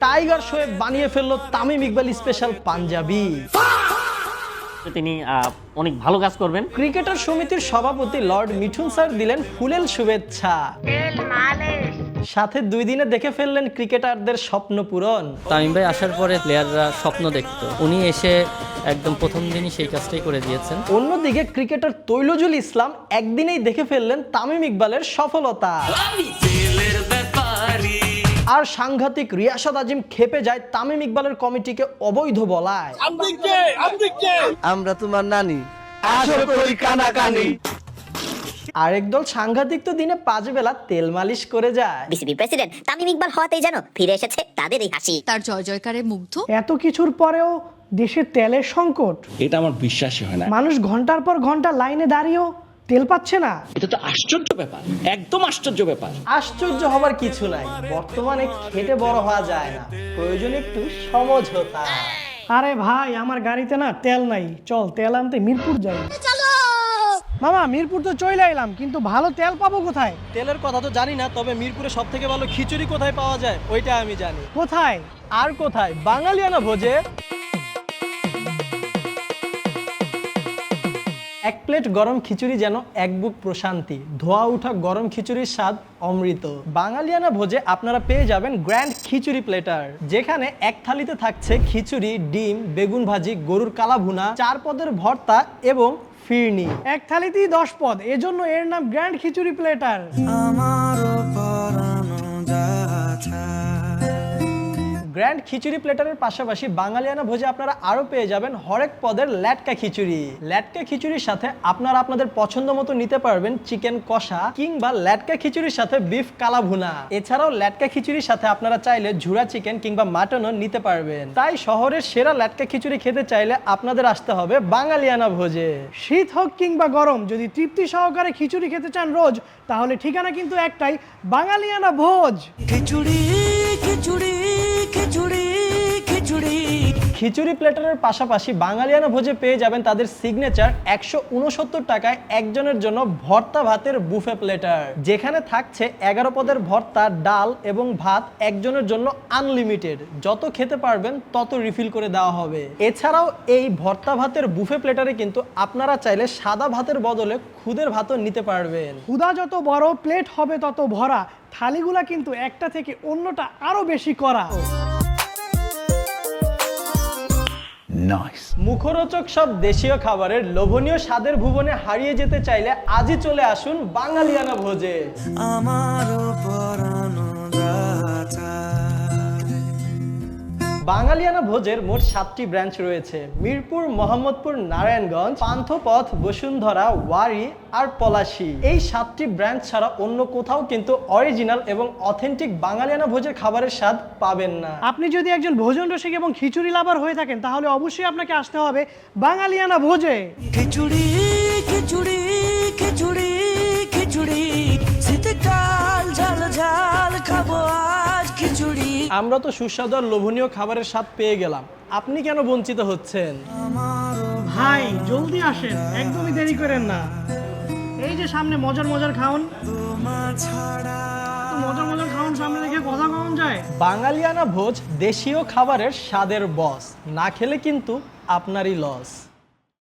Tiger Shoaib বানিয়ে ফেললো Tamim Iqbal special panjabi. তিনি অনেক ভালো কাজ করবেন। ক্রিকেটার সমিতির সভাপতি লর্ড মিঠুন স্যার দিলেন ফুলেল শুভেচ্ছা। সাথে 2 দিনে দেখে ফেললেন ক্রিকেটারদের স্বপ্ন পূরণ। তামিম ভাই আসার পরে প্লেয়াররা স্বপ্ন দেখত, উনি এসে একদম প্রথম দিনই সেই কাজটাই করে দিয়েছেন। অন্যদিকে ক্রিকেটার তৈলজুল ইসলাম একদিনেই দেখে ফেললেন তামিম ইকবালের সফলতা। আর সাংঘাতিক রিয়াসাত আজিম খেপে যায় তামিম ইকবালের কমিটিকে অবৈধ বলায়। আমরা তোমার নানি আসলে করি কানাকানি। আরেক দল সাংঘাতিক তো দিনে 5 বেলা তেল মালিশ করে যায়। বিসিবি প্রেসিডেন্ট তামিম ইকবাল হওয়াতেই যেন ফিরে এসেছে তাদের এই হাসি। তার জয় জয়কারে মুগ্ধ। এত কিছুর পরেও দেশে তেলের সংকট, এটা আমার বিশ্বাসই হয় না। মানুষ ঘন্টার পর ঘন্টা লাইনে দাঁড়িয়েও তেল পাচ্ছে না। এটা তো আশ্চর্য ব্যাপার, একদম আশ্চর্য ব্যাপার। আশ্চর্য হবার কিছু নাই, বর্তমানে খেটে বড় হওয়া যায় না, প্রয়োজন একটু সমঝোতা। আরে ভাই, আমার গাড়িতে না তেল নাই, চল তেল আনতে মিরপুর যাই। মামা, মিরপুর তো চলে এলাম, কিন্তু ভালো তেল পাবো কোথায়? তেলের কথা তো জানি না, তবে মিরপুরে সব থেকে ভালো খিচুড়ি কোথায় পাওয়া যায় ওইটা আমি জানি। কোথায়? আর কোথায়? বাঙালিয়ানা ভোজে। 1 প্লেট গরম খিচুড়ি যেন এক বুক প্রশান্তি, ধোয়া উঠা গরম খিচুড়ির স্বাদ অমৃত। বাঙালিয়ানা ভোজে আপনারা পেয়ে যাবেন গ্র্যান্ড খিচুড়ি প্লেটার, যেখানে এক থালিতে থাকছে খিচুড়ি, ডিম, বেগুন ভাজি, গরুর কালা ভুনা, 4 পদের ভর্তা এবং ফিরনি। এক থালিতেই 10 পদ, এজন্য এর নাম গ্র্যান্ড খিচুড়ি প্লেটার। গ্র্যান্ড খিচুড়ি প্লেটারের পাশাপাশি বাঙালিয়ানা ভোজে আপনারা আরও পেয়ে যাবেন হরেক পদের ল্যাটকা খিচুড়ি। ল্যাটকা খিচুড়ির সাথে আপনারা আপনাদের পছন্দ মতো নিতে পারবেন চিকেন কষা, কিংবা ল্যাটকা খিচুড়ির সাথে বিফ কালা ভুনা। এছাড়াও ল্যাটকা খিচুড়ির সাথে আপনারা চাইলে ঝুরা চিকেন কিংবা মাটনও নিতে পারবেন। তাই শহরের সেরা ল্যাটকা খিচুড়ি খেতে চাইলে আপনাদের আসতে হবে বাঙালিয়ানা ভোজে। শীত হোক কিংবা গরম, যদি তৃপ্তি সহকারে খিচুড়ি খেতে চান রোজ, তাহলে ঠিকানা কিন্তু একটাই, বাঙালিয়ানা ভোজ। খিচুড়ি খিচুড়ি খিচুড়ি খিচুড়ি। খিচুড়ি প্লেটারের পাশাপাশি বাঙালিয়ানা ভোজে পেয়ে যাবেন তাদের সিগনেচার 169 টাকায় একজনের জন্য ভর্তা ভাতের বুফে প্লেটার, যেখানে থাকছে 11 পদের ভর্তা, ডাল এবং ভাত একজনের জন্য আনলিমিটেড। যত খেতে পারবেন তত রিফিল করে দেওয়া হবে। এছাড়াও এই ভর্তা ভাতের বুফে প্লেটারে কিন্তু আপনারা চাইলে সাদা ভাতের বদলে খুদের ভাতও নিতে পারবেন। ক্ষুধা যত বড়, প্লেট হবে তত ভরা। থালিগুলা কিন্তু একটা থেকে অন্যটা আরো বেশি করা। মুখরোচক সব দেশীয় খাবারের লোভনীয় স্বাদের ভুবনে হারিয়ে যেতে চাইলে আজই চলে আসুন বাঙালিয়ানা ভোজে। বাঙালিয়ানা ভোজের মোট 7টি ব্রাঞ্চ রয়েছে। মিরপুর, মোহাম্মদপুর, নারায়ণগঞ্জ, পান্থপথ, বসুন্ধরা, ওয়ারী আর পলাশী। এই 7টি ব্রাঞ্চ ছাড়া অন্য কোথাও কিন্তু অরিজিনাল এবং অথেন্টিক বাঙালিয়ানা ভোজের খাবারের স্বাদ পাবেন না। আপনি যদি একজন ভোজন রসিক এবং খিচুড়ি লাভার হয়ে থাকেন, তাহলে অবশ্যই আপনাকে আসতে হবে বাঙালিয়ানা ভোজে। খিচুড়ি খিচুড়ি খিচুড়ি খিচুড়ি। শীতকাল ঝাল ঝাল খাবো আজ খিচুড়ি। আমরা তো সুস্বাদু আর লোভনীয় খাবারের স্বাদ পেয়ে গেলাম, আপনি কেন বঞ্চিত হচ্ছেন? ভাই জলদি আসেন, একদমই দেরি করেন না। এই যে সামনে মজার মজার খাওন, মজার মজার খাওন সামনে রেখে কথা কম যায়। বাঙালিয়ানা ভোজ দেশীয় খাবারের স্বাদের বস, না খেলে কিন্তু আপনারই লস।